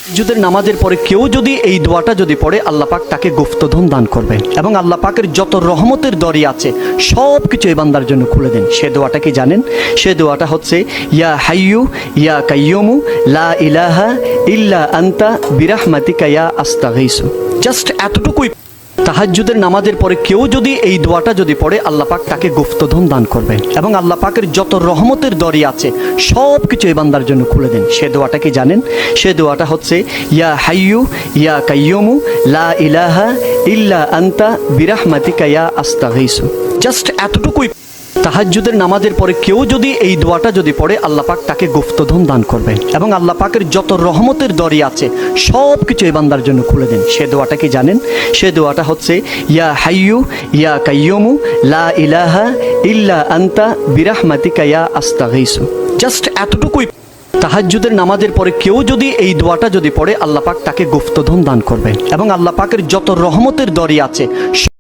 তাহাজ্জুদের নামাজের পরে কেউ যদি এই দোয়াটা যদি পড়ে, আল্লাহ পাক তাকে গুপ্তধন দান করবেন এবং আল্লাহ পাকের যত রহমতের দরজা আছে সব কিছু এই বান্দার জন্য খুলে দেন। সে দোয়াটা কি জানেন? সে দোয়াটা হচ্ছে ইয়া হাইয়ু ইয়া কাইয়ুমু লা ইলাহা ইল্লা আনতা বিরাহমাতিকা ইয়া আস্তাগীসু। জাস্ট এতটুকুই। তাহাজ্জুদের নামাজের পরে কেউ যদি এই দোয়াটা যদি পড়ে, আল্লাহ পাক তাকে গুপ্তধন দান করবেন এবং আল্লাহ পাকের যত রহমতের দরজা আছে সব কিছু এই বান্দার জন্য খুলে দেন। সে দোয়াটা কি জানেন? সে দোয়াটা হচ্ছে ইয়া হাইয়ু ইয়া কাইয়ুমু লা ইলাহা ইল্লা আনতা বিরাহমাতিকা ইয়া আস্তাগীসু। জাস্ট এতটুকুই। তাহাজ্জুদের নামাজের পরে কেউ যদি এই দোয়াটা যদি পড়ে, আল্লাহ পাক তাকে গুপ্তধন দান করবেন এবং আল্লাহ পাকের যত রহমতের দরজা আছে সব কিছু এই বান্দার জন্য খুলে দেন। সে দোয়াটা কি জানেন? সে দোয়াটা হচ্ছে ইয়া হাইয়ু ইয়া কাইয়ুমু লা ইলাহা ইল্লা আনতা বিরাহমাতিকা ইয়া আস্তাগীসু। জাস্ট এতটুকুই। তাহাজ্জুদের নামাজের পরে কেউ যদি এই দোয়াটা যদি পড়ে, আল্লাহ পাক তাকে গুপ্তধন দান করবেন এবং আল্লাহ পাকের যত রহমতের দরজা আছে